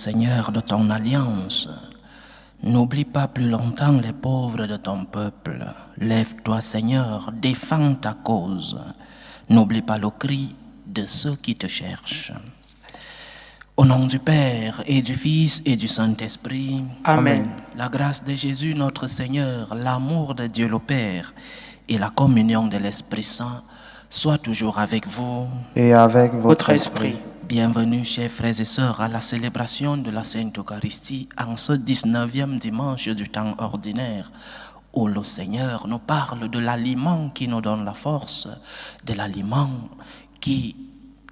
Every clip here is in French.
Seigneur, de ton alliance. N'oublie pas plus longtemps les pauvres de ton peuple. Lève-toi, Seigneur, défends ta cause. N'oublie pas le cri de ceux qui te cherchent. Au nom du Père et du Fils et du Saint-Esprit. Amen. La grâce de Jésus notre Seigneur, l'amour de Dieu le Père et la communion de l'Esprit Saint soient toujours avec vous. Et avec votre esprit. Bienvenue, chers frères et sœurs, à la célébration de la Sainte Eucharistie en ce 19e dimanche du temps ordinaire, où le Seigneur nous parle de l'aliment qui nous donne la force, de l'aliment qui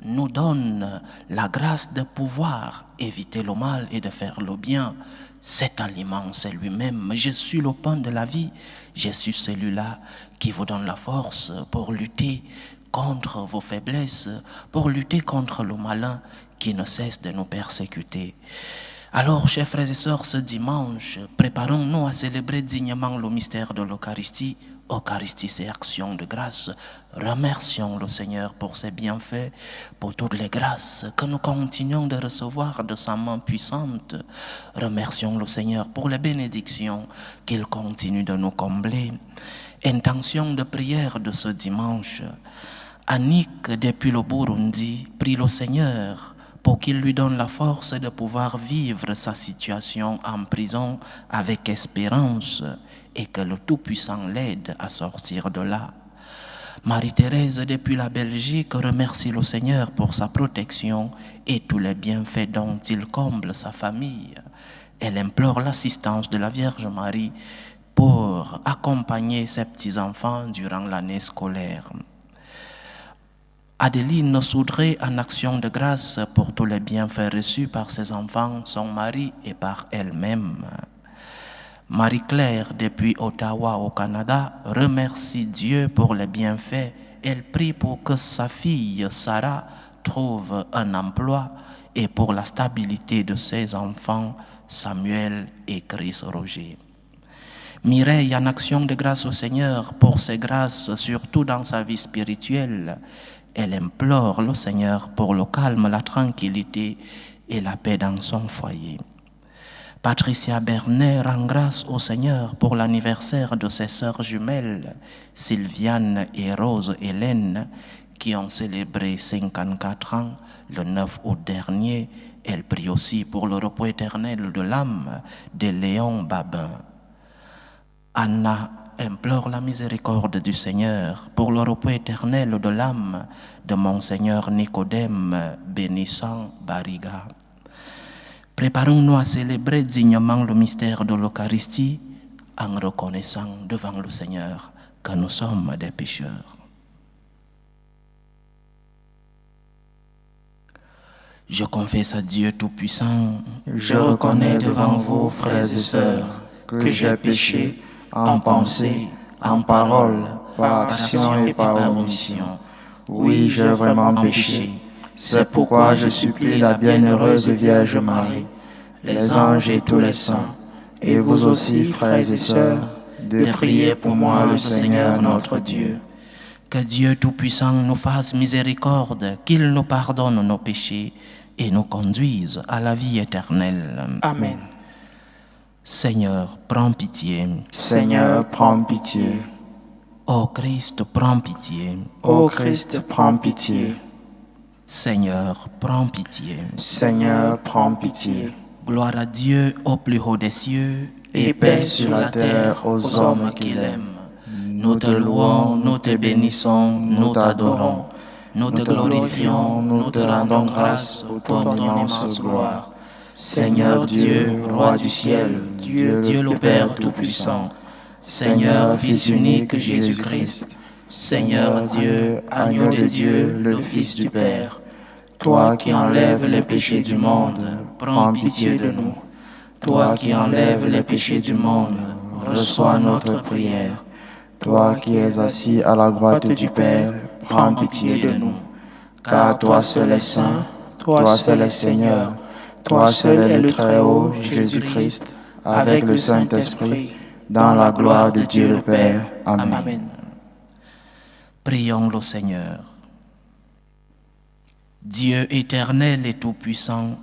nous donne la grâce de pouvoir éviter le mal et de faire le bien. Cet aliment, c'est lui-même. Je suis le pain de la vie. Je suis celui-là qui vous donne la force pour lutter contre vos faiblesses, pour lutter contre le malin qui ne cesse de nous persécuter. Alors, chers frères et sœurs, ce dimanche, préparons-nous à célébrer dignement le mystère de l'Eucharistie. Eucharistie, c'est action de grâce. Remercions le Seigneur pour ses bienfaits, pour toutes les grâces que nous continuons de recevoir de sa main puissante. Remercions le Seigneur pour les bénédictions qu'il continue de nous combler. Intention de prière de ce dimanche. Annick, depuis le Burundi, prie le Seigneur pour qu'il lui donne la force de pouvoir vivre sa situation en prison avec espérance et que le Tout-Puissant l'aide à sortir de là. Marie-Thérèse, depuis la Belgique, remercie le Seigneur pour sa protection et tous les bienfaits dont il comble sa famille. Elle implore l'assistance de la Vierge Marie pour accompagner ses petits-enfants durant l'année scolaire. Adeline Soudré en action de grâce pour tous les bienfaits reçus par ses enfants, son mari et par elle-même. Marie-Claire, depuis Ottawa au Canada, remercie Dieu pour les bienfaits. Elle prie pour que sa fille Sarah trouve un emploi et pour la stabilité de ses enfants, Samuel et Chris Roger. Mireille en action de grâce au Seigneur pour ses grâces, surtout dans sa vie spirituelle. Elle implore le Seigneur pour le calme, la tranquillité et la paix dans son foyer. Patricia Bernet rend grâce au Seigneur pour l'anniversaire de ses sœurs jumelles, Sylviane et Rose Hélène, qui ont célébré 54 ans le 9 août dernier. Elle prie aussi pour le repos éternel de l'âme de Léon Babin. Anna implore la miséricorde du Seigneur pour le repos éternel de l'âme de Monseigneur Nicodème Bénissant Bariga. Préparons-nous à célébrer dignement le mystère de l'Eucharistie en reconnaissant devant le Seigneur que nous sommes des pécheurs. Je confesse à Dieu Tout-Puissant, Je reconnais devant vous, frères et sœurs, que j'ai péché en pensée, en parole, par action et par omission. Oui, j'ai vraiment péché. C'est pourquoi je supplie la bienheureuse Vierge Marie, les anges et tous les saints, et vous aussi, frères et sœurs, de prier pour moi le Seigneur notre Dieu. Que Dieu Tout-Puissant nous fasse miséricorde, qu'il nous pardonne nos péchés et nous conduise à la vie éternelle. Amen. Seigneur, prends pitié. Seigneur, prends pitié. Ô Christ, prends pitié. Ô Christ, prends pitié. Seigneur, prends pitié. Seigneur, prends pitié. Gloire à Dieu au plus haut des cieux Et paix sur la terre aux hommes qu'il aime. Nous te louons, nous te bénissons, nous t'adorons. Nous te glorifions, nous te rendons grâce pour ton immense gloire. Seigneur Dieu, Roi du ciel, Dieu le Père Tout-Puissant, Seigneur Fils unique Jésus-Christ, Seigneur Dieu, Agneau de Dieu, le Fils du Père, toi qui enlèves les péchés du monde, prends pitié de nous. Toi qui enlèves les péchés du monde, reçois notre prière. Toi qui es assis à la droite du Père, prends pitié de nous. Car toi seul est saint, toi seul est Seigneur, toi seul est le Très-Haut, Jésus-Christ, avec le Saint-Esprit, dans la gloire de Dieu le Père. Amen. Prions le Seigneur. Dieu éternel et tout-puissant,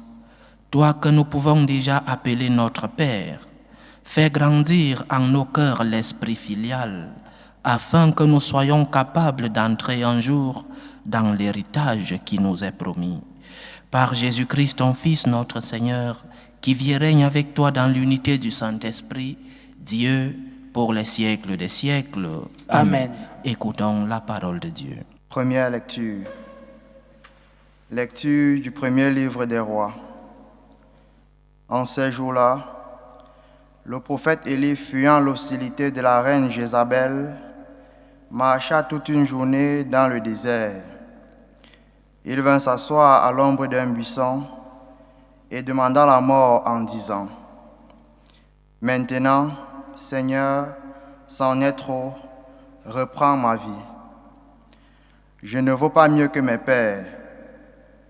Toi que nous pouvons déjà appeler notre Père, fais grandir en nos cœurs l'esprit filial, afin que nous soyons capables d'entrer un jour dans l'héritage qui nous est promis. Par Jésus-Christ, ton Fils, notre Seigneur, qui vit et règne avec toi dans l'unité du Saint-Esprit, Dieu, pour les siècles des siècles. Amen. Écoutons la parole de Dieu. Première lecture. Lecture du premier livre des rois. En ces jours-là, le prophète Élie, fuyant l'hostilité de la reine Jézabel, marcha toute une journée dans le désert. Il vint s'asseoir à l'ombre d'un buisson et demanda la mort en disant : « Maintenant, Seigneur, c'en est trop, reprends ma vie. Je ne vaux pas mieux que mes pères. »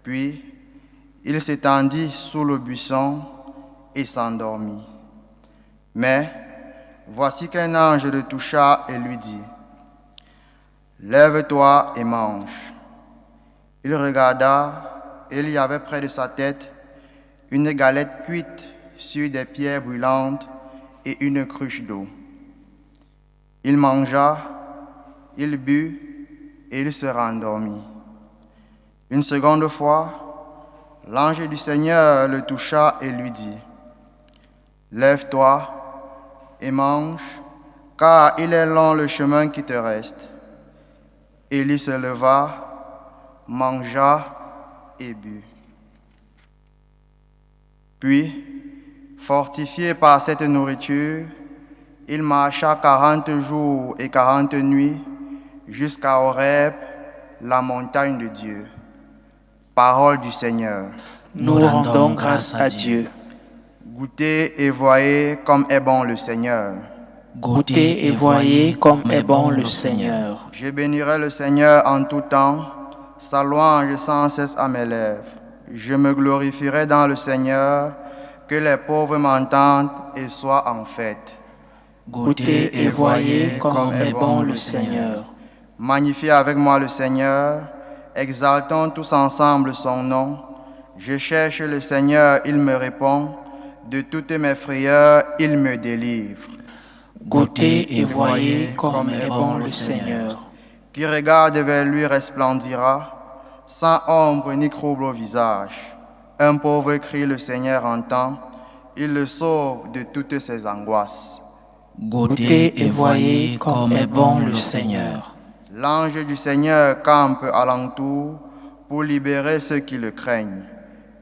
Puis, il s'étendit sous le buisson et s'endormit. Mais, voici qu'un ange le toucha et lui dit : « Lève-toi et mange. » Il regarda, et il y avait près de sa tête une galette cuite sur des pierres brûlantes et une cruche d'eau. Il mangea, il but, et il se rendormit. Une seconde fois, l'ange du Seigneur le toucha et lui dit : « Lève-toi et mange, car il est long le chemin qui te reste. » Élie se leva, mangea et but. Puis, fortifié par cette nourriture, il marcha 40 jours et 40 nuits jusqu'à Horeb, la montagne de Dieu. Parole du Seigneur. Nous rendons grâce à Dieu. Goûtez et voyez comme est bon le Seigneur. Goûtez et voyez comme est bon le Seigneur. Je bénirai le Seigneur en tout temps, sa louange sans cesse à mes lèvres. Je me glorifierai dans le Seigneur, que les pauvres m'entendent et soient en fête. Goûtez et voyez comme est bon le Seigneur. Magnifiez avec moi le Seigneur, exaltons tous ensemble son nom. Je cherche le Seigneur, il me répond. De toutes mes frayeurs, il me délivre. Goûtez et voyez comme est bon le Seigneur. Qui regarde vers lui resplendira, sans ombre ni trouble au visage. Un pauvre crie, le Seigneur entend, il le sauve de toutes ses angoisses. Goûtez et voyez comme est bon le Seigneur. L'ange du Seigneur campe alentour pour libérer ceux qui le craignent.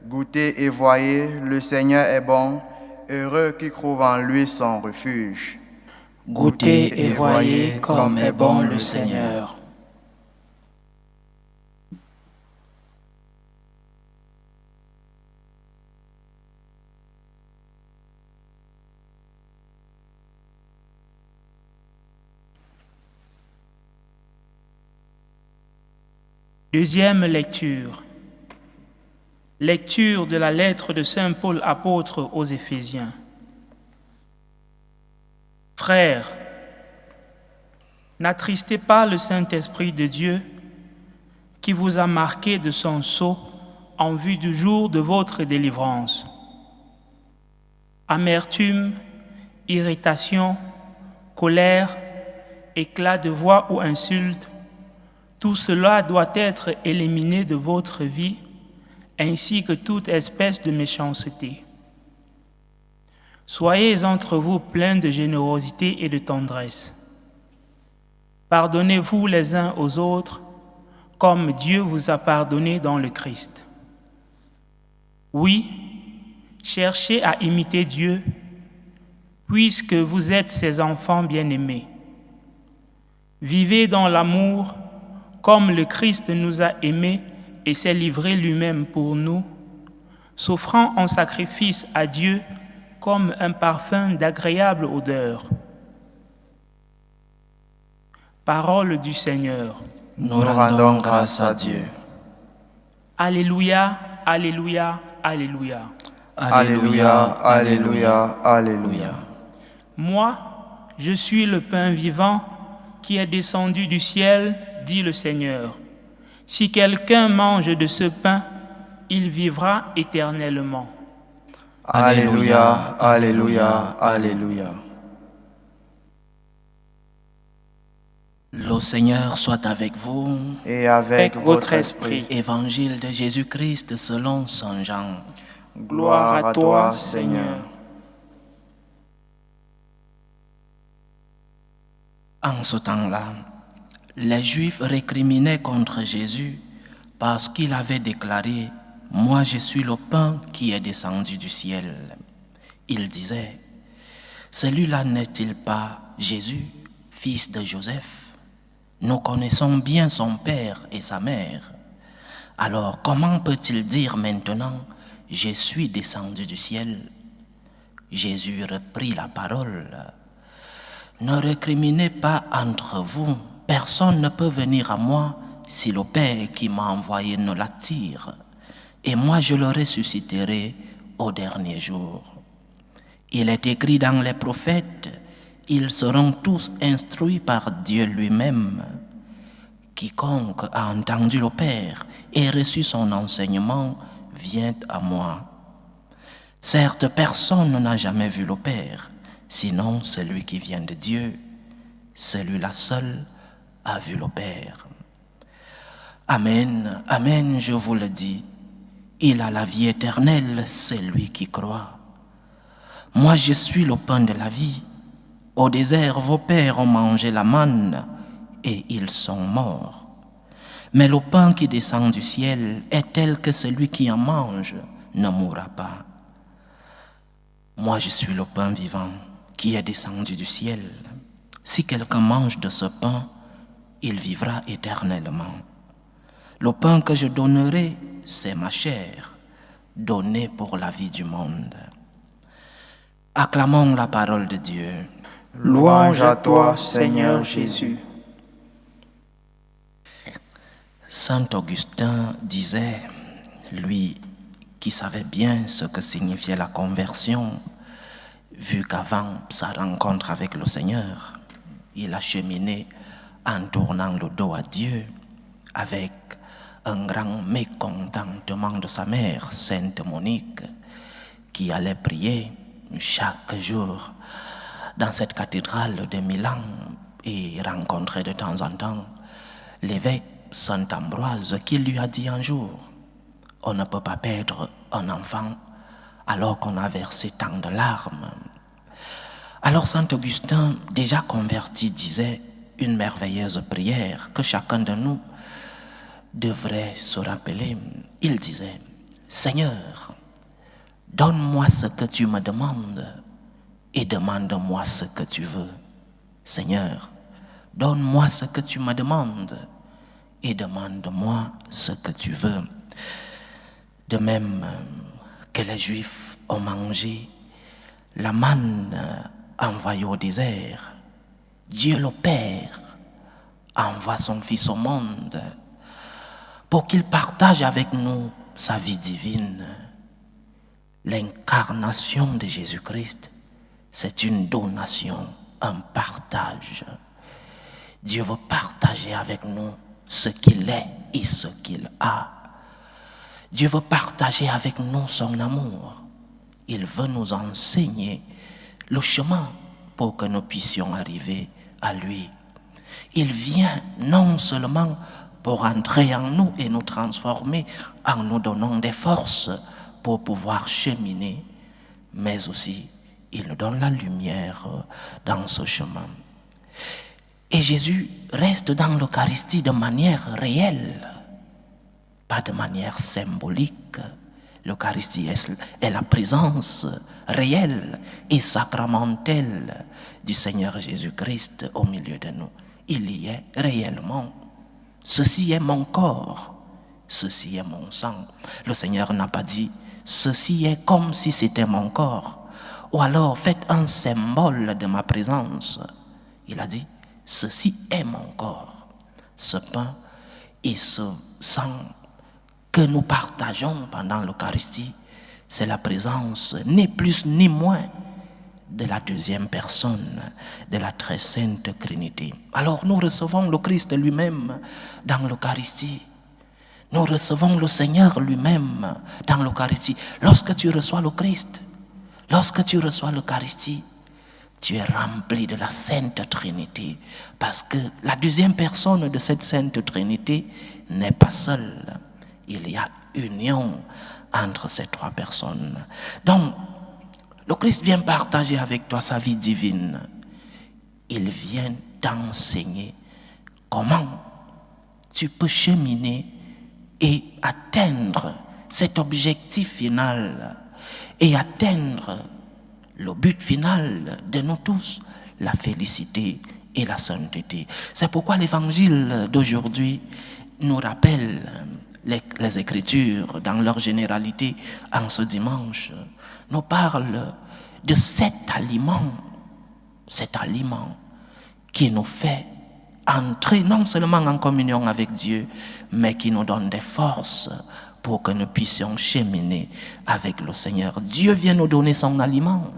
Goûtez et voyez, le Seigneur est bon, heureux qui trouve en lui son refuge. Goûtez et voyez comme est bon le Seigneur. Deuxième lecture. Lecture de la lettre de Saint Paul apôtre aux Éphésiens. Frères, n'attristez pas le Saint-Esprit de Dieu qui vous a marqué de son sceau en vue du jour de votre délivrance. Amertume, irritation, colère, éclat de voix ou insulte, tout cela doit être éliminé de votre vie, ainsi que toute espèce de méchanceté. Soyez entre vous pleins de générosité et de tendresse. Pardonnez-vous les uns aux autres, comme Dieu vous a pardonné dans le Christ. Oui, cherchez à imiter Dieu, puisque vous êtes ses enfants bien-aimés. Vivez dans l'amour, comme le Christ nous a aimés et s'est livré lui-même pour nous, s'offrant en sacrifice à Dieu comme un parfum d'agréable odeur. Parole du Seigneur. Nous rendons grâce à Dieu. Alléluia, alléluia, alléluia. Alléluia, alléluia, alléluia. Moi, je suis le pain vivant qui est descendu du ciel, dit le Seigneur. Si quelqu'un mange de ce pain, il vivra éternellement. Alléluia, Alléluia, Alléluia. Le Seigneur soit avec vous. Et avec votre esprit. Évangile de Jésus-Christ selon Saint Jean. Gloire à toi, Seigneur. En ce temps-là, les Juifs récriminaient contre Jésus parce qu'il avait déclaré « Moi je suis le pain qui est descendu du ciel ». Ils disaient « Celui-là n'est-il pas Jésus, fils de Joseph ? Nous connaissons bien son père et sa mère. Alors comment peut-il dire maintenant « Je suis descendu du ciel » Jésus reprit la parole. Ne récriminez pas entre vous. Personne ne peut venir à moi si le Père qui m'a envoyé ne l'attire. Et moi je le ressusciterai au dernier jour. Il est écrit dans les prophètes, ils seront tous instruits par Dieu lui-même. Quiconque a entendu le Père et reçu son enseignement vient à moi. Certes, personne n'a jamais vu le Père, sinon celui qui vient de Dieu. Celui-là seul a vu le Père. Amen, amen, je vous le dis, il a la vie éternelle, celui qui croit. Moi, je suis le pain de la vie. Au désert, vos pères ont mangé la manne et ils sont morts. Mais le pain qui descend du ciel est tel que celui qui en mange ne mourra pas. Moi, je suis le pain vivant qui est descendu du ciel. Si quelqu'un mange de ce pain, il vivra éternellement. Le pain que je donnerai, c'est ma chair, donnée pour la vie du monde. Acclamons la parole de Dieu. Louange à toi, Seigneur Jésus. Saint Augustin disait, lui qui savait bien ce que signifiait la conversion, vu qu'avant sa rencontre avec le Seigneur, il a cheminé en tournant le dos à Dieu avec un grand mécontentement de sa mère, Sainte Monique, qui allait prier chaque jour dans cette cathédrale de Milan et rencontrait de temps en temps l'évêque Saint Ambroise qui lui a dit un jour « On ne peut pas perdre un enfant alors qu'on a versé tant de larmes ». Alors Saint Augustin, déjà converti, disait une merveilleuse prière que chacun de nous devrait se rappeler. Il disait « Seigneur, donne-moi ce que tu me demandes et demande-moi ce que tu veux. Seigneur, donne-moi ce que tu me demandes et demande-moi ce que tu veux. » De même que les Juifs ont mangé la manne envoyée au désert, Dieu le Père envoie son Fils au monde pour qu'il partage avec nous sa vie divine. L'incarnation de Jésus-Christ, c'est une donation, un partage. Dieu veut partager avec nous ce qu'il est et ce qu'il a. Dieu veut partager avec nous son amour. Il veut nous enseigner le chemin pour que nous puissions arriver à lui. Il vient non seulement pour entrer en nous et nous transformer en nous donnant des forces pour pouvoir cheminer, mais aussi il nous donne la lumière dans ce chemin. Et Jésus reste dans l'Eucharistie de manière réelle, pas de manière symbolique. L'Eucharistie est la présence réelle et sacramentelle du Seigneur Jésus-Christ au milieu de nous. Il y est réellement. Ceci est mon corps, ceci est mon sang. Le Seigneur n'a pas dit, ceci est comme si c'était mon corps. Ou alors faites un symbole de ma présence. Il a dit, ceci est mon corps. Ce pain et ce sang que nous partageons pendant l'Eucharistie, c'est la présence ni plus ni moins de la deuxième personne de la très sainte Trinité. Alors nous recevons le Christ lui-même dans l'Eucharistie. Nous recevons le Seigneur lui-même dans l'Eucharistie. Lorsque tu reçois le Christ, Lorsque tu reçois l'Eucharistie, tu es rempli de la Sainte Trinité, parce que la deuxième personne de cette Sainte Trinité n'est pas seule. Il y a union entre ces trois personnes. Donc, le Christ vient partager avec toi sa vie divine. Il vient t'enseigner comment tu peux cheminer et atteindre cet objectif final et atteindre le but final de nous tous, la félicité et la sainteté. C'est pourquoi l'évangile d'aujourd'hui nous rappelle les Écritures dans leur généralité en ce dimanche, nous parle de cet aliment qui nous fait entrer non seulement en communion avec Dieu, mais qui nous donne des forces pour que nous puissions cheminer avec le Seigneur. Dieu vient nous donner son aliment.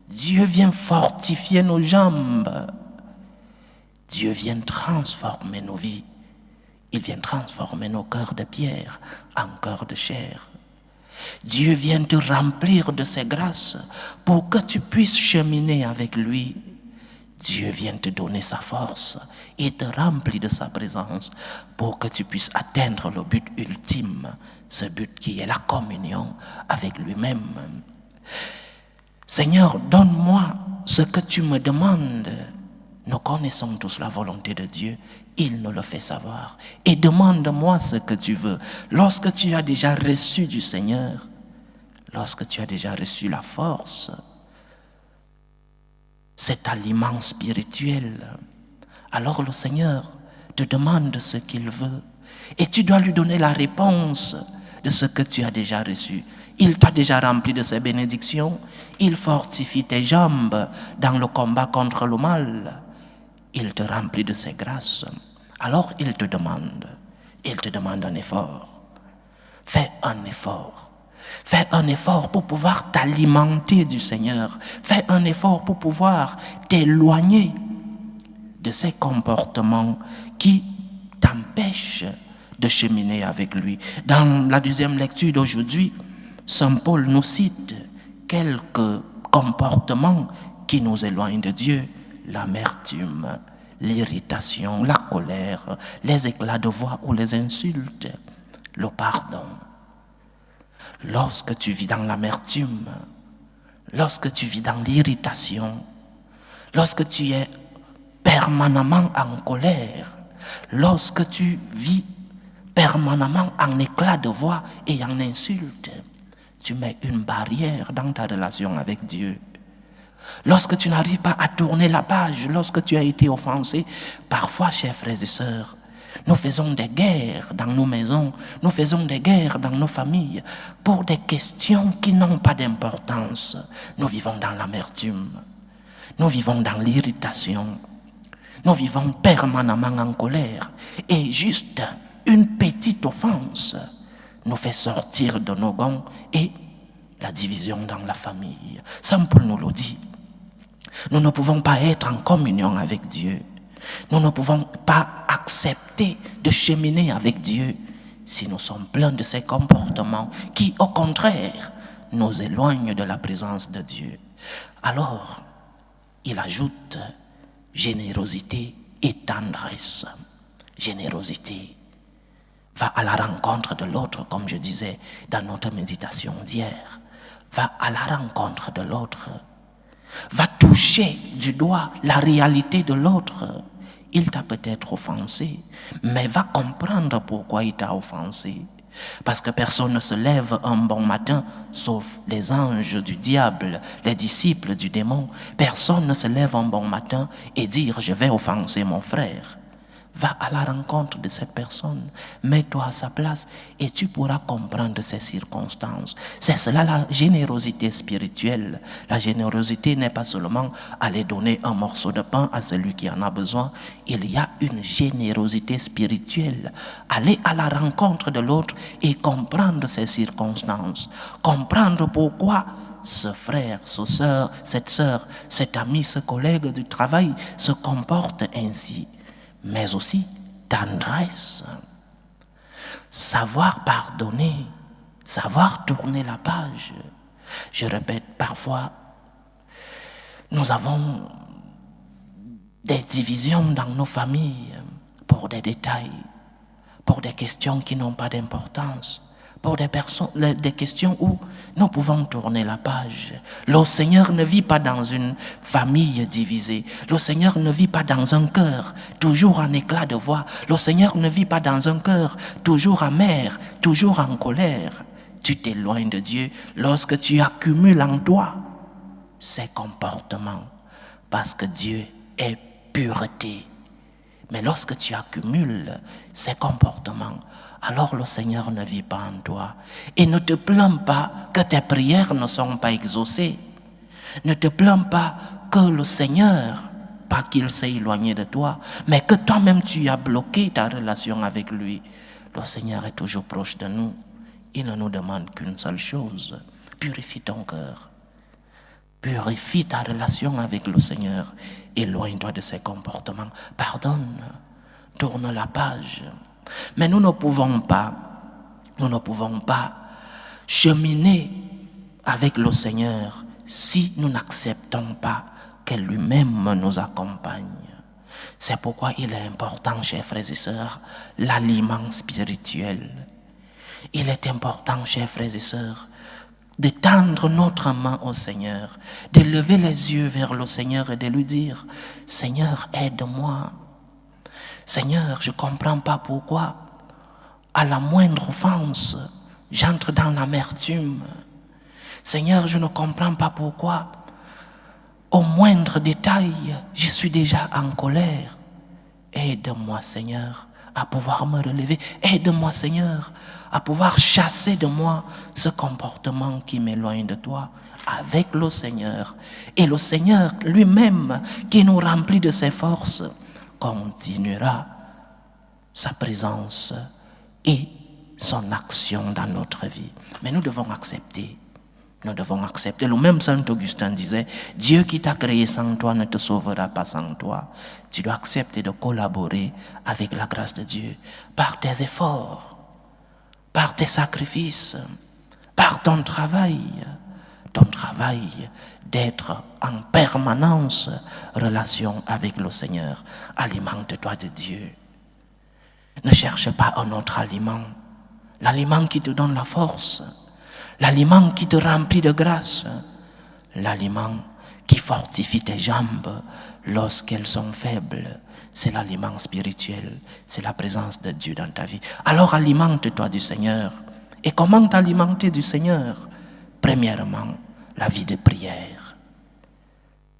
Dieu vient fortifier nos jambes. Dieu vient transformer nos vies. Il vient transformer nos cœurs de pierre en cœurs de chair. Dieu vient te remplir de ses grâces pour que tu puisses cheminer avec lui. Dieu vient te donner sa force et te remplit de sa présence pour que tu puisses atteindre le but ultime, ce but qui est la communion avec lui-même. Seigneur, donne-moi ce que tu me demandes. Nous connaissons tous la volonté de Dieu, il nous le fait savoir. Et demande-moi ce que tu veux. Lorsque tu as déjà reçu du Seigneur, lorsque tu as déjà reçu la force, cet aliment spirituel, alors le Seigneur te demande ce qu'il veut. Et tu dois lui donner la réponse de ce que tu as déjà reçu. Il t'a déjà rempli de ses bénédictions. Il fortifie tes jambes dans le combat contre le mal. Il te remplit de ses grâces. Alors il te demande un effort. Fais un effort. Fais un effort pour pouvoir t'alimenter du Seigneur. Fais un effort pour pouvoir t'éloigner de ces comportements qui t'empêchent de cheminer avec lui. Dans la deuxième lecture d'aujourd'hui, Saint Paul nous cite quelques comportements qui nous éloignent de Dieu. L'amertume, l'irritation, la colère, les éclats de voix ou les insultes, le pardon. Lorsque tu vis dans l'amertume, lorsque tu vis dans l'irritation, lorsque tu es permanemment en colère, lorsque tu vis permanemment en éclat de voix et en insulte, tu mets une barrière dans ta relation avec Dieu. Lorsque tu n'arrives pas à tourner la page, lorsque tu as été offensé, parfois, chers frères et sœurs, nous faisons des guerres dans nos maisons, nous faisons des guerres dans nos familles pour des questions qui n'ont pas d'importance. Nous vivons dans l'amertume, nous vivons dans l'irritation, nous vivons permanemment en colère. Et juste une petite offense nous fait sortir de nos gonds et la division dans la famille. Saint Paul nous le dit. Nous ne pouvons pas être en communion avec Dieu. Nous ne pouvons pas accepter de cheminer avec Dieu si nous sommes pleins de ces comportements qui, au contraire, nous éloignent de la présence de Dieu. Alors, il ajoute générosité et tendresse. Générosité. Va à la rencontre de l'autre, comme je disais dans notre méditation d'hier. Va à la rencontre de l'autre. Va toucher du doigt la réalité de l'autre. Il t'a peut-être offensé, mais va comprendre pourquoi il t'a offensé. Parce que personne ne se lève un bon matin, sauf les anges du diable, les disciples du démon. Personne ne se lève un bon matin et dit « je vais offenser mon frère ». Va à la rencontre de cette personne, mets-toi à sa place et tu pourras comprendre ses circonstances. C'est cela la générosité spirituelle. La générosité n'est pas seulement aller donner un morceau de pain à celui qui en a besoin. Il y a une générosité spirituelle. Aller à la rencontre de l'autre et comprendre ses circonstances. Comprendre pourquoi ce frère, cette sœur, cet ami, ce collègue du travail se comporte ainsi. Mais aussi tendresse, savoir pardonner, savoir tourner la page, Je répète, parfois, nous avons des divisions dans nos familles pour des détails, pour des questions qui n'ont pas d'importance, pour des questions où nous pouvons tourner la page. Le Seigneur ne vit pas dans une famille divisée. Le Seigneur ne vit pas dans un cœur toujours en éclat de voix. Le Seigneur ne vit pas dans un cœur toujours amer, toujours en colère. Tu t'éloignes de Dieu lorsque tu accumules en toi ces comportements, parce que Dieu est pureté. Mais lorsque tu accumules ces comportements, alors le Seigneur ne vit pas en toi. Et ne te plains pas que tes prières ne sont pas exaucées. Ne te plains pas que le Seigneur, pas qu'il s'est éloigné de toi, mais que toi-même tu as bloqué ta relation avec lui. Le Seigneur est toujours proche de nous. Il ne nous demande qu'une seule chose: purifie ton cœur. Purifie ta relation avec le Seigneur. Éloigne-toi de ses comportements. Pardonne. Tourne la page. Mais nous ne pouvons pas cheminer avec le Seigneur si nous n'acceptons pas que lui-même nous accompagne. C'est pourquoi il est important, chers frères et sœurs, l'aliment spirituel. Il est important, chers frères et sœurs, de tendre notre main au Seigneur, de lever les yeux vers le Seigneur et de lui dire: Seigneur, aide-moi. Seigneur, je ne comprends pas pourquoi, à la moindre offense, j'entre dans l'amertume. Seigneur, je ne comprends pas pourquoi, au moindre détail, je suis déjà en colère. Aide-moi, Seigneur, à pouvoir me relever. Aide-moi, Seigneur, à pouvoir chasser de moi ce comportement qui m'éloigne de toi, avec le Seigneur. Et le Seigneur lui-même, qui nous remplit de ses forces, continuera sa présence et son action dans notre vie. Mais nous devons accepter. Nous devons accepter. Le même Saint Augustin disait: Dieu qui t'a créé sans toi ne te sauvera pas sans toi. Tu dois accepter de collaborer avec la grâce de Dieu par tes efforts, par tes sacrifices, par ton travail d'être en permanence relation avec le Seigneur. Alimente-toi de Dieu. Ne cherche pas un autre aliment. L'aliment qui te donne la force, l'aliment qui te remplit de grâce, l'aliment qui fortifie tes jambes lorsqu'elles sont faibles, c'est l'aliment spirituel, c'est la présence de Dieu dans ta vie. Alors alimente-toi du Seigneur. Et comment t'alimenter du Seigneur? Premièrement, la vie de prière.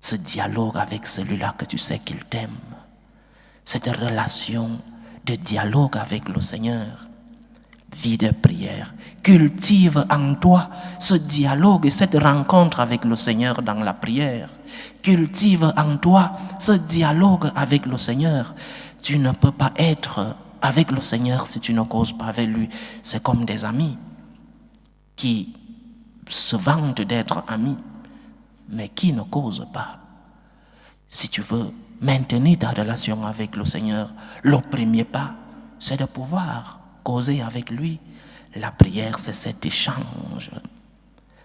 Ce dialogue avec celui-là que tu sais qu'il t'aime. Cette relation de dialogue avec le Seigneur. Vie de prière. Cultive en toi ce dialogue et cette rencontre avec le Seigneur dans la prière. Cultive en toi ce dialogue avec le Seigneur. Tu ne peux pas être avec le Seigneur si tu ne causes pas avec lui. C'est comme des amis qui se vantent d'être amis, mais qui ne causent pas. Si tu veux maintenir ta relation avec le Seigneur, le premier pas, c'est de pouvoir causer avec lui. La prière, c'est cet échange.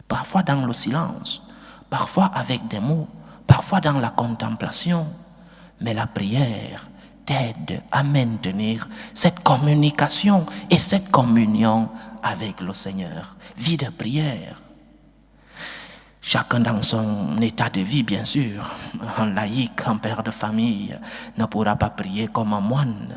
Parfois dans le silence, parfois avec des mots, parfois dans la contemplation. Mais la prière t'aide à maintenir cette communication et cette communion avec le Seigneur. Vie de prière. Chacun dans son état de vie, bien sûr. Un laïc, un père de famille ne pourra pas prier comme un moine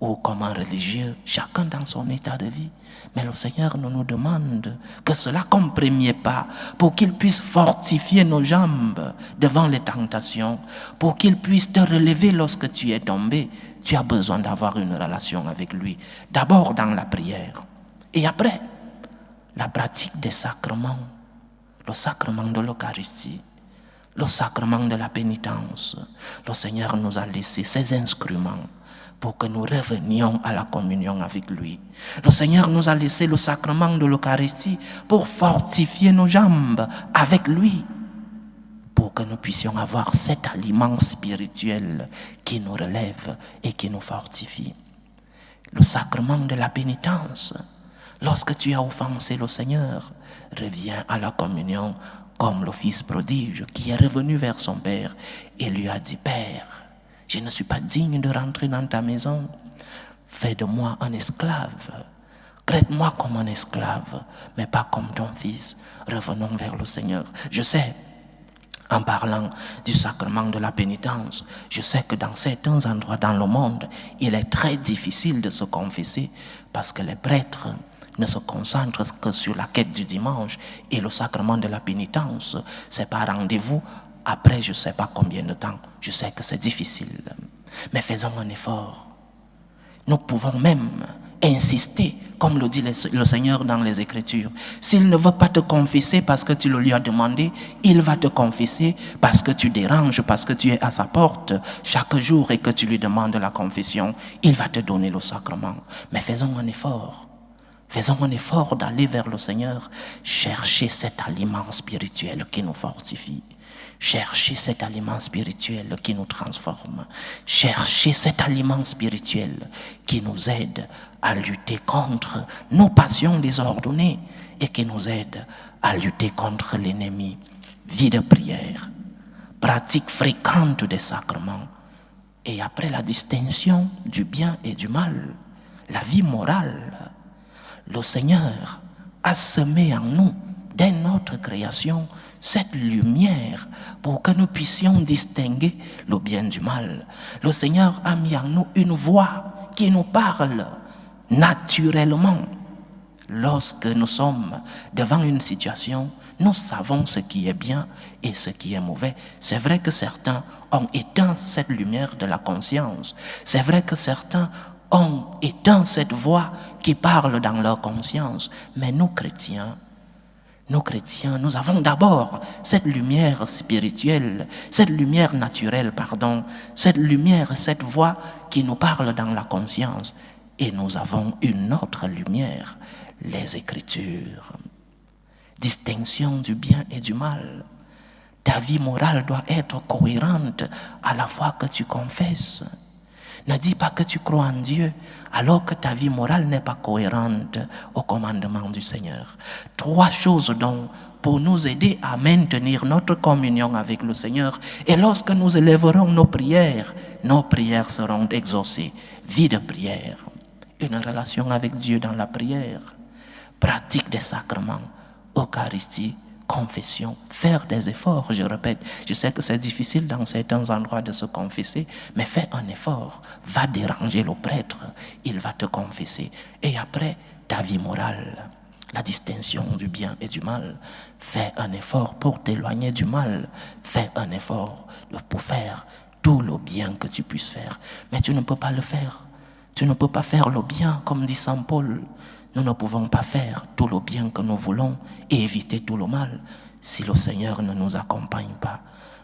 ou comme un religieux, chacun dans son état de vie. Mais le Seigneur nous demande que cela comme premier pas, pour qu'il puisse fortifier nos jambes devant les tentations, pour qu'il puisse te relever lorsque tu es tombé. Tu as besoin d'avoir une relation avec lui, d'abord dans la prière, et après, la pratique des sacrements, le sacrement de l'Eucharistie, le sacrement de la pénitence. Le Seigneur nous a laissé ces instruments pour que nous revenions à la communion avec lui. Le Seigneur nous a laissé le sacrement de l'Eucharistie pour fortifier nos jambes avec lui, pour que nous puissions avoir cet aliment spirituel qui nous relève et qui nous fortifie. Le sacrement de la pénitence, Lorsque tu as offensé le Seigneur, reviens à la communion comme le fils prodige qui est revenu vers son père et lui a dit, Père, je ne suis pas digne de rentrer dans ta maison. Fais de moi un esclave. Traite-moi comme un esclave, mais pas comme ton fils. Revenons vers le Seigneur. Je sais, en parlant du sacrement de la pénitence, je sais que dans certains endroits dans le monde, il est très difficile de se confesser parce que les prêtres ne se concentrent que sur la quête du dimanche et le sacrement de la pénitence, c'est par rendez-vous après je ne sais pas combien de temps. Je sais que c'est difficile, mais faisons un effort. Nous pouvons même insister, comme le dit le Seigneur dans les Écritures. S'il ne veut pas te confesser parce que tu le lui as demandé, il va te confesser parce que tu déranges, parce que tu es à sa porte chaque jour et que tu lui demandes la confession. Il va te donner le sacrement. Mais faisons un effort. Faisons un effort d'aller vers le Seigneur, chercher cet aliment spirituel qui nous fortifie. Chercher cet aliment spirituel qui nous transforme. Chercher cet aliment spirituel qui nous aide à lutter contre nos passions désordonnées et qui nous aide à lutter contre l'ennemi. Vie de prière, pratique fréquente des sacrements et après la distinction du bien et du mal, la vie morale. Le Seigneur a semé en nous, dès notre création, cette lumière pour que nous puissions distinguer le bien du mal. Le Seigneur a mis en nous une voix qui nous parle naturellement. Lorsque nous sommes devant une situation, nous savons ce qui est bien et ce qui est mauvais. C'est vrai que certains ont éteint cette lumière de la conscience. C'est vrai que certains ont éteint cette voix qui parle dans leur conscience. Mais nous chrétiens, nous avons d'abord cette lumière spirituelle, cette lumière naturelle, cette lumière, cette voix qui nous parle dans la conscience. Et nous avons une autre lumière, les Écritures. Distinction du bien et du mal. Ta vie morale doit être cohérente à la fois que tu confesses. Ne dis pas que tu crois en Dieu alors que ta vie morale n'est pas cohérente au commandement du Seigneur. 3 choses donc pour nous aider à maintenir notre communion avec le Seigneur. Et lorsque nous élèverons nos prières seront exaucées. Vie de prière, une relation avec Dieu dans la prière, pratique des sacrements, Eucharistie, confession, faire des efforts, je répète. Je sais que c'est difficile dans certains endroits de se confesser, mais fais un effort. Va déranger le prêtre, il va te confesser. Et après, ta vie morale, la distinction du bien et du mal. Fais un effort pour t'éloigner du mal. Fais un effort pour faire tout le bien que tu puisses faire. Mais tu ne peux pas le faire. Tu ne peux pas faire le bien, comme dit Saint Paul. Nous ne pouvons pas faire tout le bien que nous voulons et éviter tout le mal si le Seigneur ne nous accompagne pas.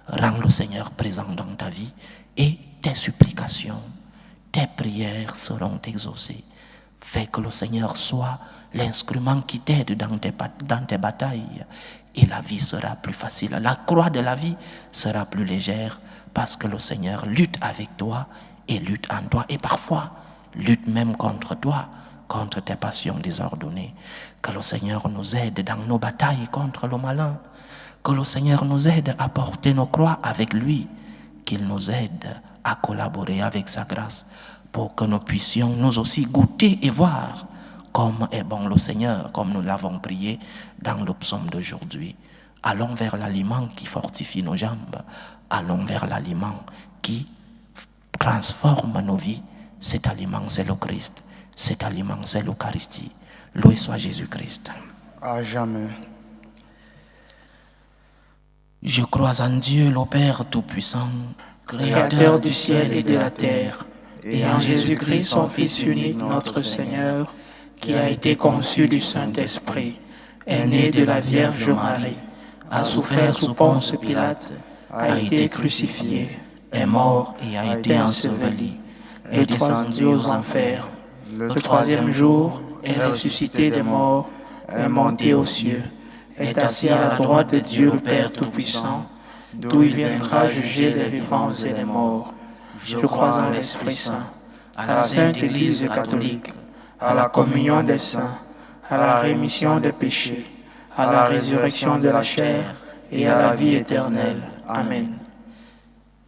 Rends le Seigneur présent dans ta vie et tes supplications, tes prières seront exaucées. Fais que le Seigneur soit l'instrument qui t'aide dans tes batailles et la vie sera plus facile. La croix de la vie sera plus légère parce que le Seigneur lutte avec toi et lutte en toi et parfois lutte même contre toi, contre tes passions désordonnées. Que le Seigneur nous aide dans nos batailles contre le malin. Que le Seigneur nous aide à porter nos croix avec lui. Qu'il nous aide à collaborer avec sa grâce pour que nous puissions nous aussi goûter et voir comme est bon le Seigneur, comme nous l'avons prié dans le psaume d'aujourd'hui. Allons vers l'aliment qui fortifie nos jambes. Allons vers l'aliment qui transforme nos vies. Cet aliment, c'est le Christ. Cet aliment, c'est l'Eucharistie. Loué soit Jésus-Christ. À jamais. Je crois en Dieu, le Père Tout-Puissant, Créateur du ciel et de la terre, et en Jésus-Christ, son Fils unique, notre Seigneur, qui a été conçu du Saint-Esprit, est né de la Vierge Marie, a souffert sous Ponce Pilate, a été crucifié, est mort et a été enseveli, est descendu aux enfers. Le 3e jour, est ressuscité des morts, est monté aux cieux, est assis à la droite de Dieu le Père Tout-Puissant, d'où il viendra juger les vivants et les morts. Je crois en l'Esprit Saint, à la Sainte Église catholique, à la communion des saints, à la rémission des péchés, à la résurrection de la chair et à la vie éternelle. Amen.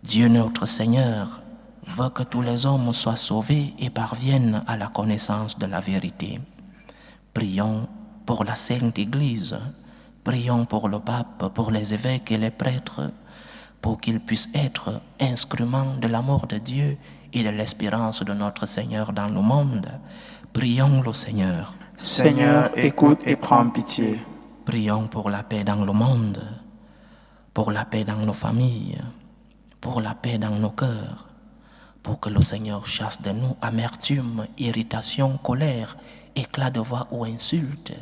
Dieu notre Seigneur veut que tous les hommes soient sauvés et parviennent à la connaissance de la vérité. Prions pour la Sainte Église, prions pour le pape, pour les évêques et les prêtres, pour qu'ils puissent être instruments de l'amour de Dieu et de l'espérance de notre Seigneur dans le monde. Prions le Seigneur. Seigneur, écoute et prends pitié. Prions pour la paix dans le monde, pour la paix dans nos familles, pour la paix dans nos cœurs, pour que le Seigneur chasse de nous amertume, irritation, colère, éclat de voix ou insulte,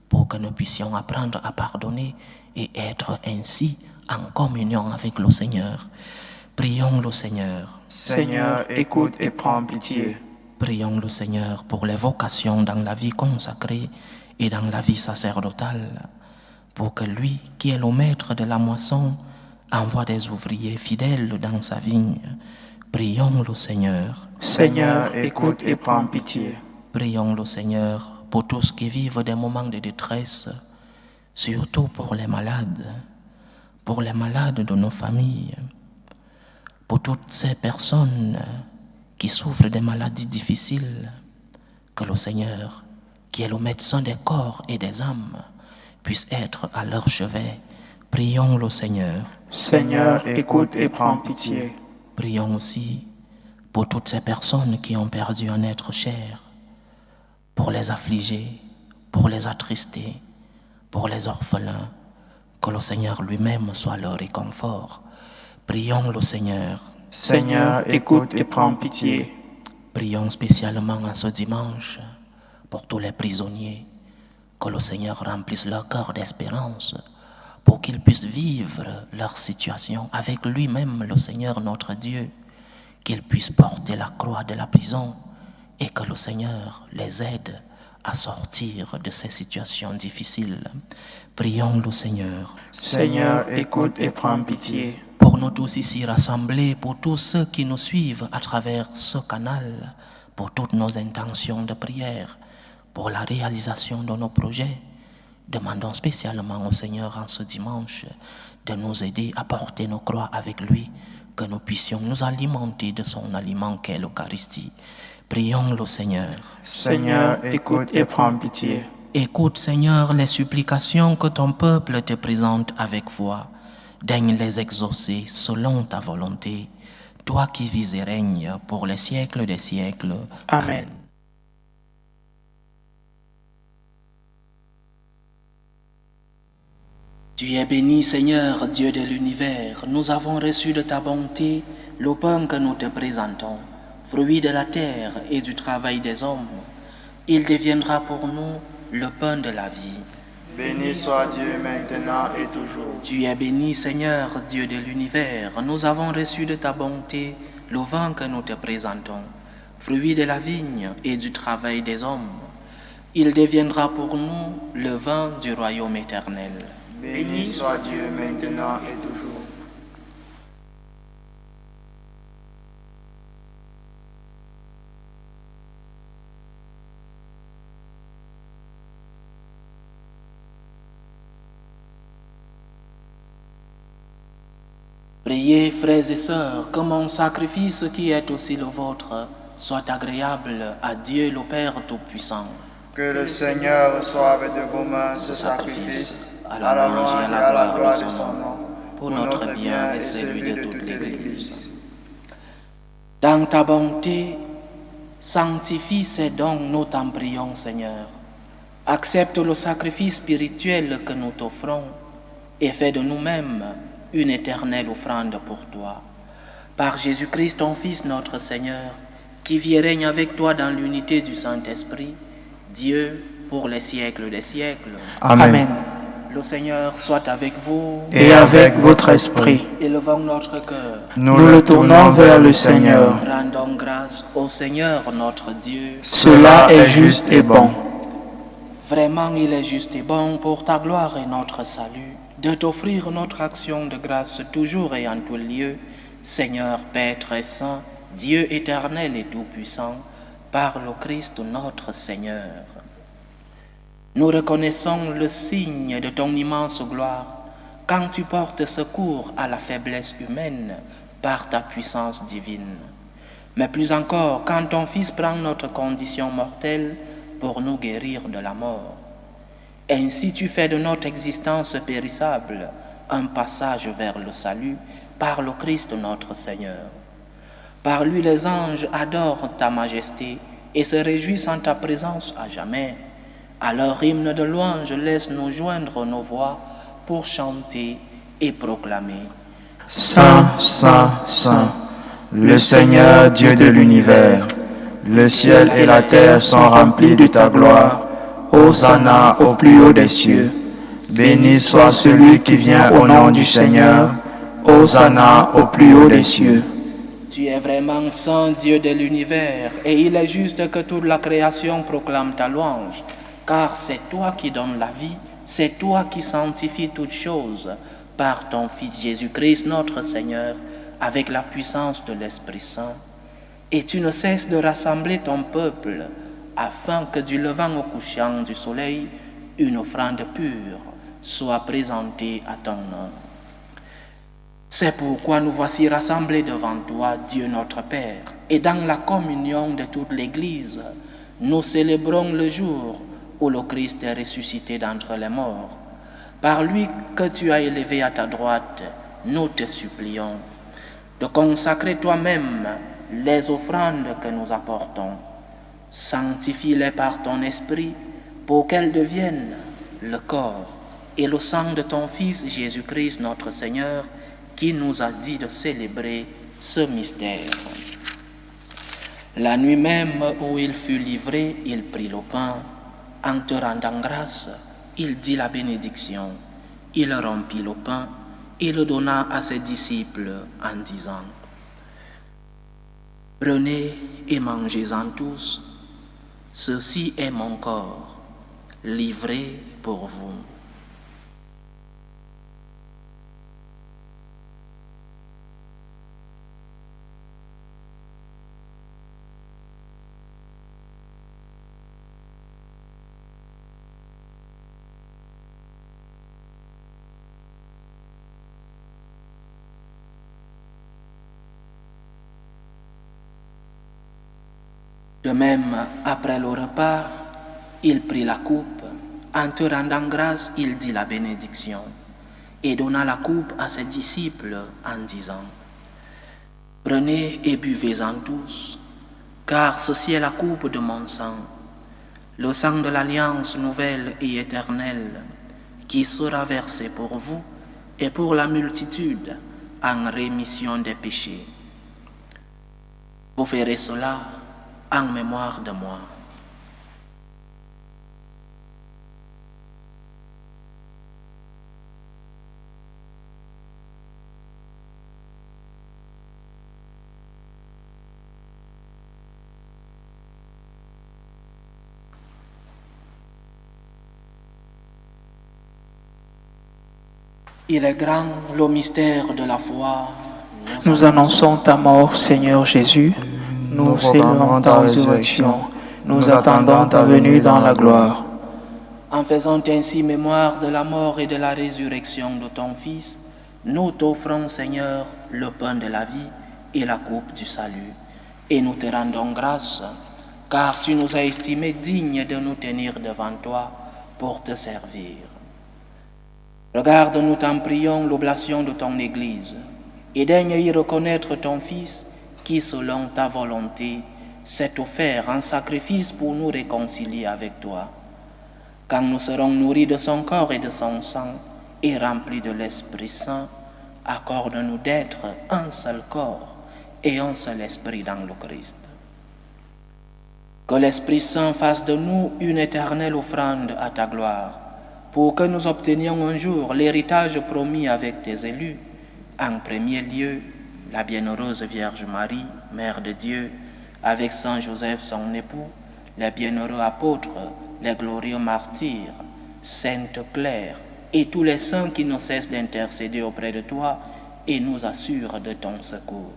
pour que nous puissions apprendre à pardonner et être ainsi en communion avec le Seigneur. Prions le Seigneur. Seigneur, écoute et prends pitié. Prions le Seigneur pour les vocations dans la vie consacrée et dans la vie sacerdotale, pour que lui, qui est le maître de la moisson, envoie des ouvriers fidèles dans sa vigne. Prions le Seigneur. Seigneur, écoute et prends pitié. Prions le Seigneur pour tous qui vivent des moments de détresse, surtout pour les malades de nos familles, pour toutes ces personnes qui souffrent des maladies difficiles, que le Seigneur, qui est le médecin des corps et des âmes, puisse être à leur chevet. Prions le Seigneur. Seigneur, écoute et prends pitié. Prions aussi pour toutes ces personnes qui ont perdu un être cher, pour les affligés, pour les attristés, pour les orphelins, que le Seigneur lui-même soit leur réconfort. Prions le Seigneur. Seigneur, écoute et prends pitié. Prions spécialement en ce dimanche pour tous les prisonniers, que le Seigneur remplisse leur cœur d'espérance, pour qu'ils puissent vivre leur situation avec lui-même, le Seigneur notre Dieu, qu'ils puissent porter la croix de la prison et que le Seigneur les aide à sortir de ces situations difficiles. Prions le Seigneur. Seigneur, écoute et prends pitié. Pour nous tous ici rassemblés, pour tous ceux qui nous suivent à travers ce canal, pour toutes nos intentions de prière, pour la réalisation de nos projets, demandons spécialement au Seigneur en ce dimanche de nous aider à porter nos croix avec lui, que nous puissions nous alimenter de son aliment qu'est l'Eucharistie. Prions le Seigneur. Seigneur, écoute et prends pitié. Écoute, Seigneur, les supplications que ton peuple te présente avec foi. Daigne les exaucer selon ta volonté, toi qui vis et règnes pour les siècles des siècles. Amen. Tu es béni, Seigneur, Dieu de l'univers. Nous avons reçu de ta bonté le pain que nous te présentons, fruit de la terre et du travail des hommes. Il deviendra pour nous le pain de la vie. Béni soit Dieu maintenant et toujours. Tu es béni, Seigneur, Dieu de l'univers. Nous avons reçu de ta bonté le vin que nous te présentons, fruit de la vigne et du travail des hommes. Il deviendra pour nous le vin du royaume éternel. Béni soit Dieu maintenant et toujours. Priez, frères et sœurs, que mon sacrifice qui est aussi le vôtre soit agréable à Dieu le Père Tout-Puissant. Que le Seigneur reçoive de vos mains ce sacrifice, à la louange et à la gloire de son nom, pour notre bien et celui de toute l'Église. Dans ta bonté, sanctifie ces dons, nous t'en prions, Seigneur. Accepte le sacrifice spirituel que nous t'offrons et fais de nous-mêmes une éternelle offrande pour toi. Par Jésus-Christ, ton Fils, notre Seigneur, qui vit et règne avec toi dans l'unité du Saint-Esprit, Dieu, pour les siècles des siècles. Amen. Le Seigneur soit avec vous. Et avec votre esprit. Élevons notre cœur. Nous le tournons vers le Seigneur. Rendons grâce au Seigneur notre Dieu. Cela est juste et bon. Vraiment, il est juste et bon pour ta gloire et notre salut de t'offrir notre action de grâce toujours et en tout lieu, Seigneur, Père très saint, Dieu éternel et tout-puissant, par le Christ notre Seigneur. Nous reconnaissons le signe de ton immense gloire quand tu portes secours à la faiblesse humaine par ta puissance divine. Mais plus encore, quand ton Fils prend notre condition mortelle pour nous guérir de la mort. Ainsi tu fais de notre existence périssable un passage vers le salut par le Christ notre Seigneur. Par lui les anges adorent ta majesté et se réjouissent en ta présence à jamais. À leur hymne de louange, laisse-nous joindre nos voix pour chanter et proclamer. Saint, Saint, Saint, le Seigneur Dieu de l'univers, le ciel et la terre sont remplis de ta gloire. Hosanna au plus haut des cieux. Béni soit celui qui vient au nom du Seigneur. Hosanna au plus haut des cieux. Tu es vraiment Saint Dieu de l'univers, et il est juste que toute la création proclame ta louange, car c'est toi qui donnes la vie, c'est toi qui sanctifies toutes choses par ton Fils Jésus-Christ notre Seigneur, avec la puissance de l'Esprit Saint. Et tu ne cesses de rassembler ton peuple, afin que du levant au couchant du soleil, une offrande pure soit présentée à ton nom. C'est pourquoi nous voici rassemblés devant toi, Dieu notre Père, et dans la communion de toute l'Église, nous célébrons le jour où le Christ est ressuscité d'entre les morts. Par lui que tu as élevé à ta droite, nous te supplions de consacrer toi-même les offrandes que nous apportons. Sanctifie-les par ton esprit pour qu'elles deviennent le corps et le sang de ton Fils Jésus-Christ notre Seigneur, qui nous a dit de célébrer ce mystère. La nuit même où il fut livré, il prit le pain. En te rendant grâce, il dit la bénédiction. Il rompit le pain et le donna à ses disciples en disant: Prenez et mangez-en tous, ceci est mon corps, livré pour vous. De même, après le repas, il prit la coupe. En te rendant grâce, il dit la bénédiction et donna la coupe à ses disciples en disant: Prenez et buvez-en tous, car ceci est la coupe de mon sang, le sang de l'alliance nouvelle et éternelle, qui sera versé pour vous et pour la multitude en rémission des péchés. Vous ferez cela en mémoire de moi. Il est grand le mystère de la foi. Nous annonçons ta mort, Seigneur Jésus. Nous célébrons ta résurrection. Nous attendons ta venue dans la gloire. En faisant ainsi mémoire de la mort et de la résurrection de ton Fils, nous t'offrons, Seigneur, le pain de la vie et la coupe du salut. Et nous te rendons grâce, car tu nous as estimés dignes de nous tenir devant toi pour te servir. Regarde, nous t'en prions, l'oblation de ton Église, et daigne y reconnaître ton Fils, qui, selon ta volonté, s'est offert en sacrifice pour nous réconcilier avec toi. Quand nous serons nourris de son corps et de son sang, et remplis de l'Esprit Saint, accorde-nous d'être un seul corps et un seul esprit dans le Christ. Que l'Esprit Saint fasse de nous une éternelle offrande à ta gloire, pour que nous obtenions un jour l'héritage promis avec tes élus, en premier lieu, la bienheureuse Vierge Marie, Mère de Dieu, avec Saint Joseph son époux, les bienheureux apôtres, les glorieux martyrs, Sainte Claire et tous les saints qui ne cessent d'intercéder auprès de toi et nous assurent de ton secours.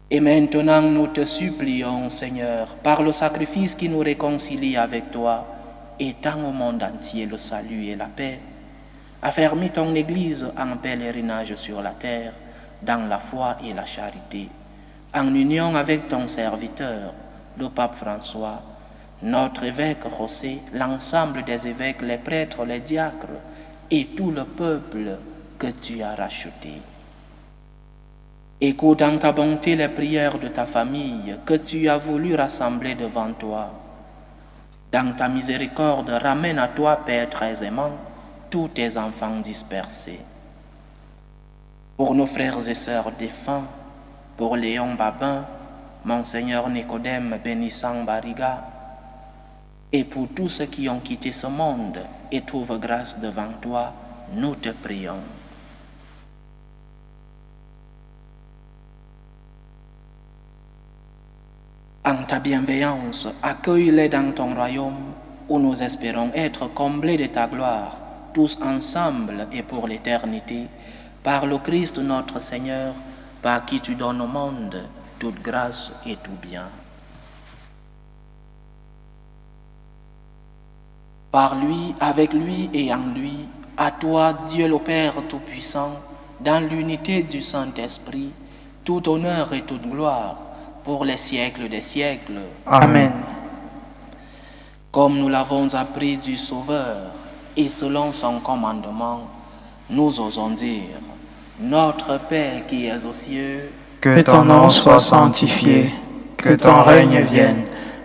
Et maintenant nous te supplions, Seigneur, par le sacrifice qui nous réconcilie avec toi, étends au monde entier le salut et la paix. Affermis ton Église en pèlerinage sur la terre, dans la foi et la charité, en union avec ton serviteur, le pape François, notre évêque José, l'ensemble des évêques, les prêtres, les diacres et tout le peuple que tu as racheté. Écoute en ta bonté les prières de ta famille que tu as voulu rassembler devant toi. Dans ta miséricorde, ramène à toi, Père très aimant, tous tes enfants dispersés. Pour nos frères et sœurs défunts, pour Léon Babin, Monseigneur Nicodème Bénissant Bariga, et pour tous ceux qui ont quitté ce monde et trouvent grâce devant toi, nous te prions. En ta bienveillance, accueille-les dans ton royaume où nous espérons être comblés de ta gloire, tous ensemble et pour l'éternité, par le Christ notre Seigneur, par qui tu donnes au monde toute grâce et tout bien. Par lui, avec lui et en lui, à toi, Dieu le Père Tout-Puissant, dans l'unité du Saint-Esprit, tout honneur et toute gloire, pour les siècles des siècles. Amen. Comme nous l'avons appris du Sauveur, et selon son commandement, nous osons dire, Notre Père qui es aux cieux, que ton nom soit sanctifié, que ton règne vienne,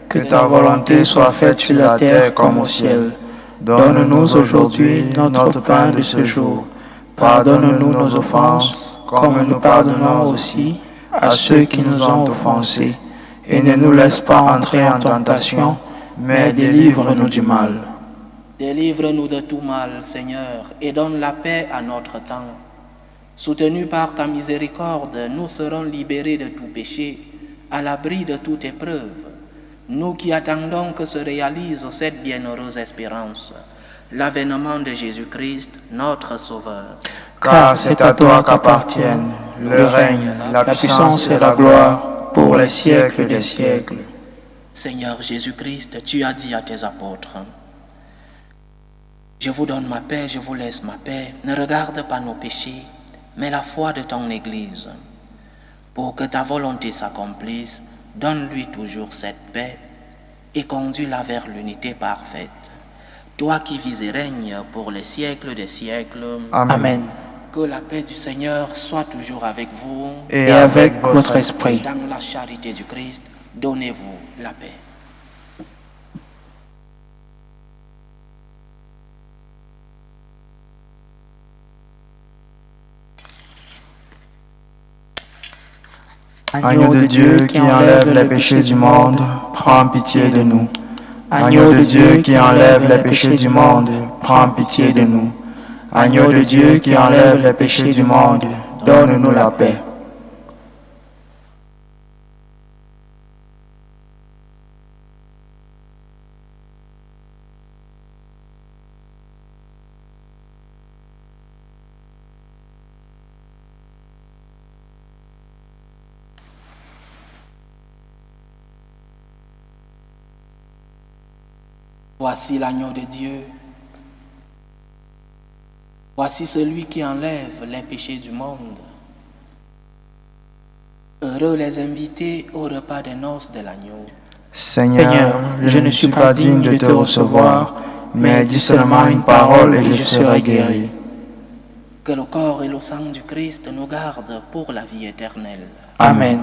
que ta volonté soit faite sur la terre comme au ciel. Donne-nous aujourd'hui notre pain de ce jour. Pardonne-nous nos offenses, comme nous pardonnons aussi à ceux qui nous ont offensés, et ne nous laisse pas entrer en tentation, mais délivre-nous du mal. Délivre-nous de tout mal, Seigneur, et donne la paix à notre temps. Soutenus par ta miséricorde, nous serons libérés de tout péché, à l'abri de toute épreuve. Nous qui attendons que se réalise cette bienheureuse espérance, l'avènement de Jésus-Christ, notre Sauveur. Car c'est à toi qu'appartiennent le règne, la puissance et la gloire pour les siècles des siècles. Seigneur Jésus-Christ, tu as dit à tes apôtres, je vous donne ma paix, je vous laisse ma paix. Ne regarde pas nos péchés, mais la foi de ton Église. Pour que ta volonté s'accomplisse, donne-lui toujours cette paix et conduis-la vers l'unité parfaite. Toi qui vis et règnes pour les siècles des siècles. Amen. Que la paix du Seigneur soit toujours avec vous. Et avec votre esprit. Dans la charité du Christ, donnez-vous la paix. Agneau de Dieu qui enlève les péchés du monde, prends pitié de nous. Agneau de Dieu qui enlève les péchés du monde, prends pitié de nous. Agneau de Dieu qui enlève les péchés du monde, donne-nous la paix. Voici l'agneau de Dieu. Voici celui qui enlève les péchés du monde. Heureux les invités au repas des noces de l'agneau. Seigneur, je ne suis pas digne de te recevoir, mais dis seulement une parole et je serai guéri. Que le corps et le sang du Christ nous gardent pour la vie éternelle. Amen.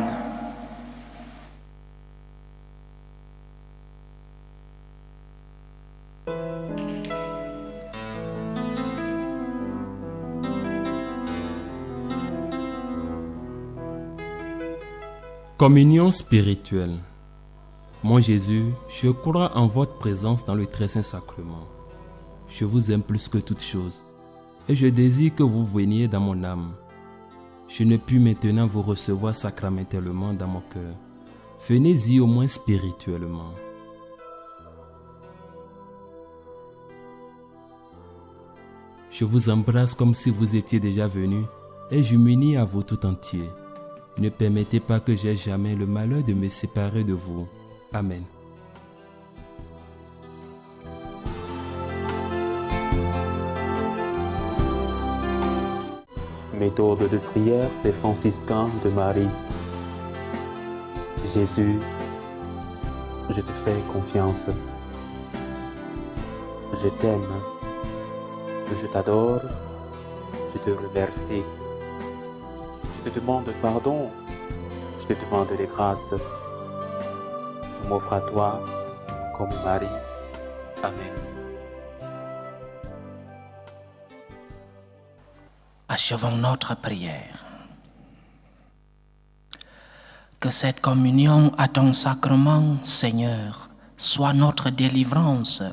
Communion spirituelle. Mon Jésus, je crois en votre présence dans le très saint sacrement. Je vous aime plus que toute chose et je désire que vous veniez dans mon âme. Je ne puis maintenant vous recevoir sacramentellement dans mon cœur. Venez-y au moins spirituellement. Je vous embrasse comme si vous étiez déjà venu et je m'unis à vous tout entier. Ne permettez pas que j'aie jamais le malheur de me séparer de vous. Amen. Méthode de prière des franciscains de Marie. Jésus, je te fais confiance. Je t'aime. Je t'adore. Je te remercie. Je te demande pardon. Je te demande les grâces. Je m'offre à toi comme Marie. Amen. Achevons notre prière. Que cette communion à ton sacrement, Seigneur, soit notre délivrance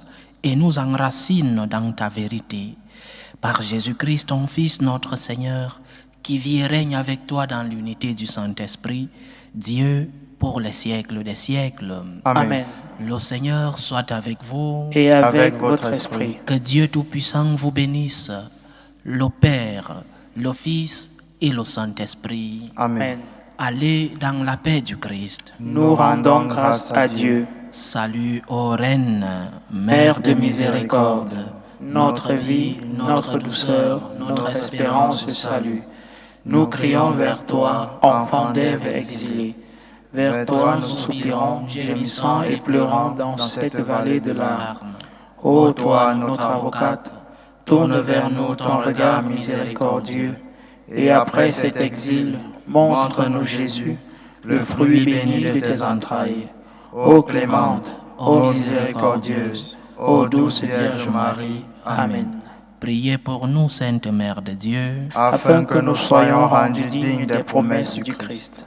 et nous enracine dans ta vérité. Par Jésus-Christ, ton Fils, notre Seigneur, qui vit et règne avec toi dans l'unité du Saint-Esprit, Dieu, pour les siècles des siècles. Amen. Le Seigneur soit avec vous. Et avec votre esprit. Que Dieu Tout-Puissant vous bénisse, le Père, le Fils et le Saint-Esprit. Amen. Allez dans la paix du Christ. Nous rendons grâce à Dieu. Salut ô Reine, Mère de miséricorde, notre vie, notre douceur, notre espérance, salut. Nous crions vers toi, enfant d'Ève exilé. Vers toi nous soupirons, gémissant et pleurant dans cette vallée de larmes. Ô toi, notre avocate, tourne vers nous ton regard miséricordieux, et après cet exil, montre-nous Jésus, le fruit béni de tes entrailles. Ô clémente, ô miséricordieuse, ô douce Vierge Marie. Amen. priez pour nous, Sainte Mère de Dieu, Afin que nous soyons rendus dignes des promesses du Christ.